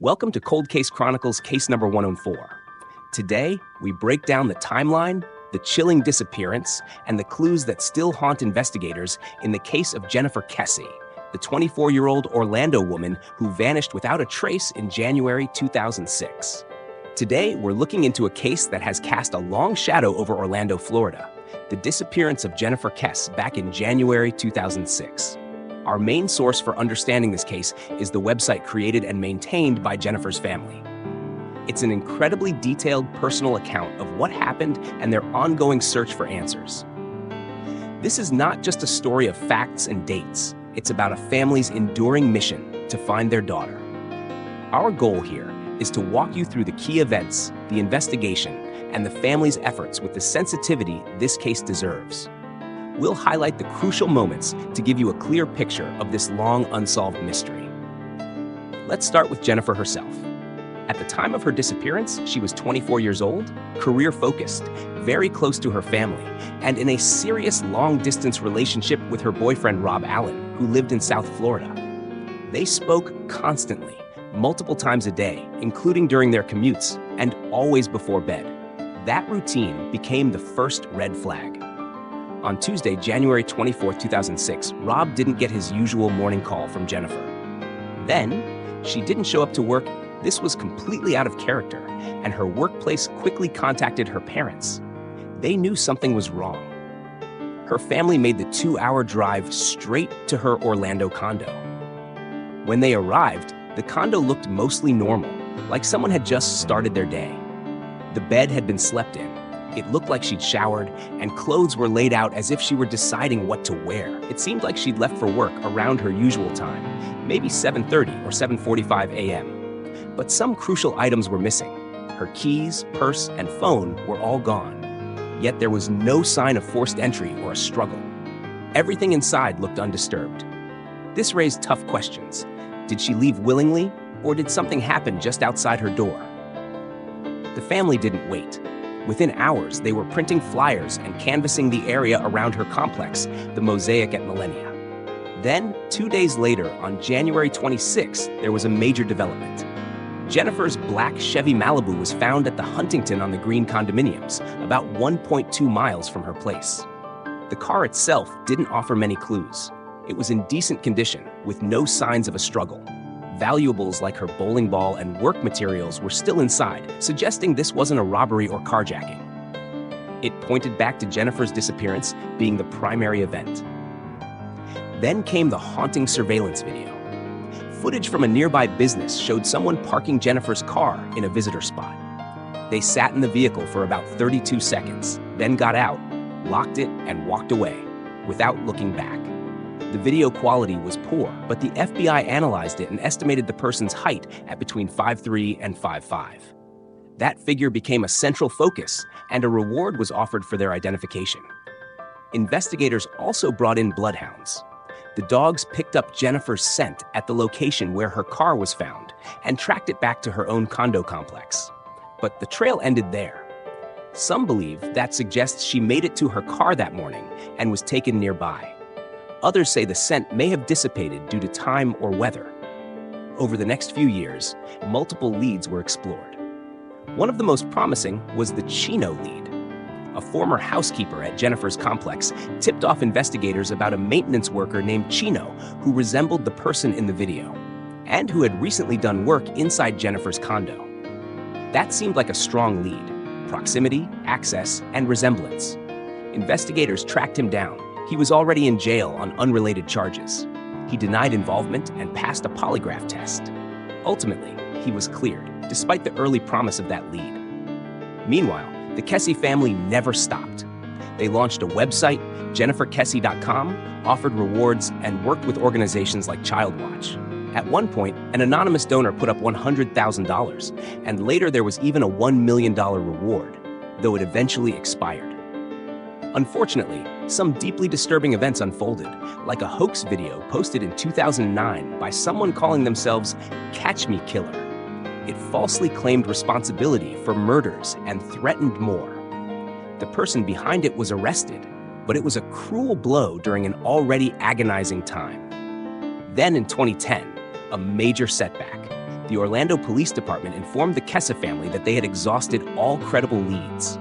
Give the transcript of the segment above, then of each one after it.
Welcome to Cold Case Chronicles case number 104. Today, we break down the timeline, the chilling disappearance, and the clues that still haunt investigators in the case of Jennifer Kesse, the 24-year-old Orlando woman who vanished without a trace in January 2006. Today, we're looking into a case that has cast a long shadow over Orlando, Florida, the disappearance of Jennifer Kesse back in January 2006. Our main source for understanding this case is the website created and maintained by Jennifer's family. It's an incredibly detailed personal account of what happened and their ongoing search for answers. This is not just a story of facts and dates. It's about a family's enduring mission to find their daughter. Our goal here is to walk you through the key events, the investigation, and the family's efforts with the sensitivity this case deserves. We'll highlight the crucial moments to give you a clear picture of this long unsolved mystery. Let's start with Jennifer herself. At the time of her disappearance, she was 24 years old, career-focused, very close to her family, and in a serious long-distance relationship with her boyfriend Rob Allen, who lived in South Florida. They spoke constantly, multiple times a day, including during their commutes, and always before bed. That routine became the first red flag. On Tuesday, January 24, 2006, Rob didn't get his usual morning call from Jennifer. Then, she didn't show up to work. This was completely out of character, and her workplace quickly contacted her parents. They knew something was wrong. Her family made the 2-hour drive straight to her Orlando condo. When they arrived, the condo looked mostly normal, like someone had just started their day. The bed had been slept in. It looked like she'd showered, and clothes were laid out as if she were deciding what to wear. It seemed like she'd left for work around her usual time, maybe 7:30 or 7:45 a.m. But some crucial items were missing. Her keys, purse, and phone were all gone. Yet there was no sign of forced entry or a struggle. Everything inside looked undisturbed. This raised tough questions. Did she leave willingly, or did something happen just outside her door? The family didn't wait. Within hours, they were printing flyers and canvassing the area around her complex, the Mosaic at Millennia. Then, 2 days later, on January 26th, there was a major development. Jennifer's black Chevy Malibu was found at the Huntington on the Green condominiums, about 1.2 miles from her place. The car itself didn't offer many clues. It was in decent condition, with no signs of a struggle. Valuables like her bowling ball and work materials were still inside, suggesting this wasn't a robbery or carjacking. It pointed back to Jennifer's disappearance being the primary event. Then came the haunting surveillance video. Footage from a nearby business showed someone parking Jennifer's car in a visitor spot. They sat in the vehicle for about 32 seconds, then got out, locked it, and walked away, without looking back. The video quality was poor, but the FBI analyzed it and estimated the person's height at between 5'3" and 5'5". That figure became a central focus, and a reward was offered for their identification. Investigators also brought in bloodhounds. The dogs picked up Jennifer's scent at the location where her car was found and tracked it back to her own condo complex. But the trail ended there. Some believe that suggests she made it to her car that morning and was taken nearby. Others say the scent may have dissipated due to time or weather. Over the next few years, multiple leads were explored. One of the most promising was the Chino lead. A former housekeeper at Jennifer's complex tipped off investigators about a maintenance worker named Chino who resembled the person in the video, and who had recently done work inside Jennifer's condo. That seemed like a strong lead: proximity, access, and resemblance. Investigators tracked him down. He was already in jail on unrelated charges. He denied involvement and passed a polygraph test. Ultimately, he was cleared, despite the early promise of that lead. Meanwhile, the Kesse family never stopped. They launched a website, jenniferkesse.com, offered rewards, and worked with organizations like Child Watch. At one point, an anonymous donor put up $100,000, and later there was even a $1 million reward, though it eventually expired. Unfortunately, some deeply disturbing events unfolded, like a hoax video posted in 2009 by someone calling themselves Catch Me Killer. It falsely claimed responsibility for murders and threatened more. The person behind it was arrested, but it was a cruel blow during an already agonizing time. Then in 2010, a major setback. the Orlando Police Department informed the Kesse family that they had exhausted all credible leads.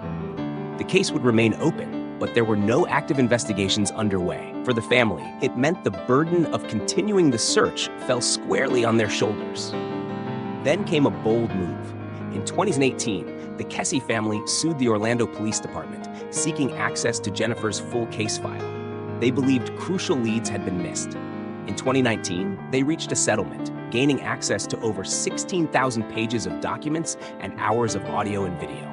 The case would remain open, but there were no active investigations underway. For the family, it meant the burden of continuing the search fell squarely on their shoulders. Then came a bold move. In 2018, the Kesse family sued the Orlando Police Department, seeking access to Jennifer's full case file. They believed crucial leads had been missed. In 2019, they reached a settlement, gaining access to over 16,000 pages of documents and hours of audio and video.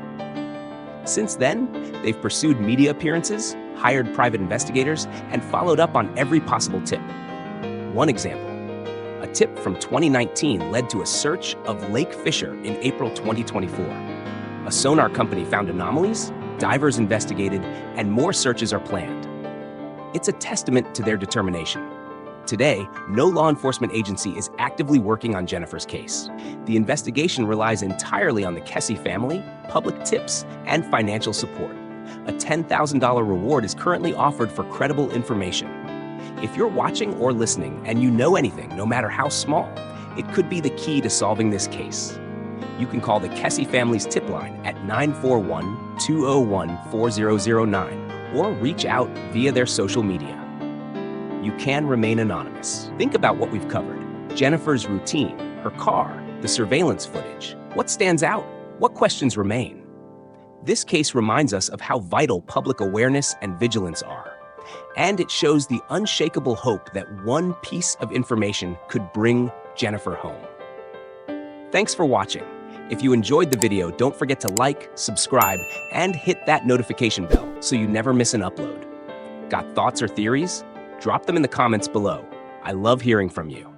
Since then, they've pursued media appearances, hired private investigators, and followed up on every possible tip. One example, a tip from 2019 led to a search of Lake Fisher in April 2024. A sonar company found anomalies, divers investigated, and more searches are planned. It's a testament to their determination. Today, no law enforcement agency is actively working on Jennifer's case. The investigation relies entirely on the Kesse family, public tips, and financial support. A $10,000 reward is currently offered for credible information. If you're watching or listening and you know anything, no matter how small, it could be the key to solving this case. You can call the Kesse family's tip line at 941-201-4009 or reach out via their social media. You can remain anonymous. Think about what we've covered. Jennifer's routine, her car, the surveillance footage. What stands out? What questions remain? This case reminds us of how vital public awareness and vigilance are. And it shows the unshakable hope that one piece of information could bring Jennifer home. Thanks for watching. If you enjoyed the video, don't forget to like, subscribe, and hit that notification bell so you never miss an upload. Got thoughts or theories? Drop them in the comments below. I love hearing from you.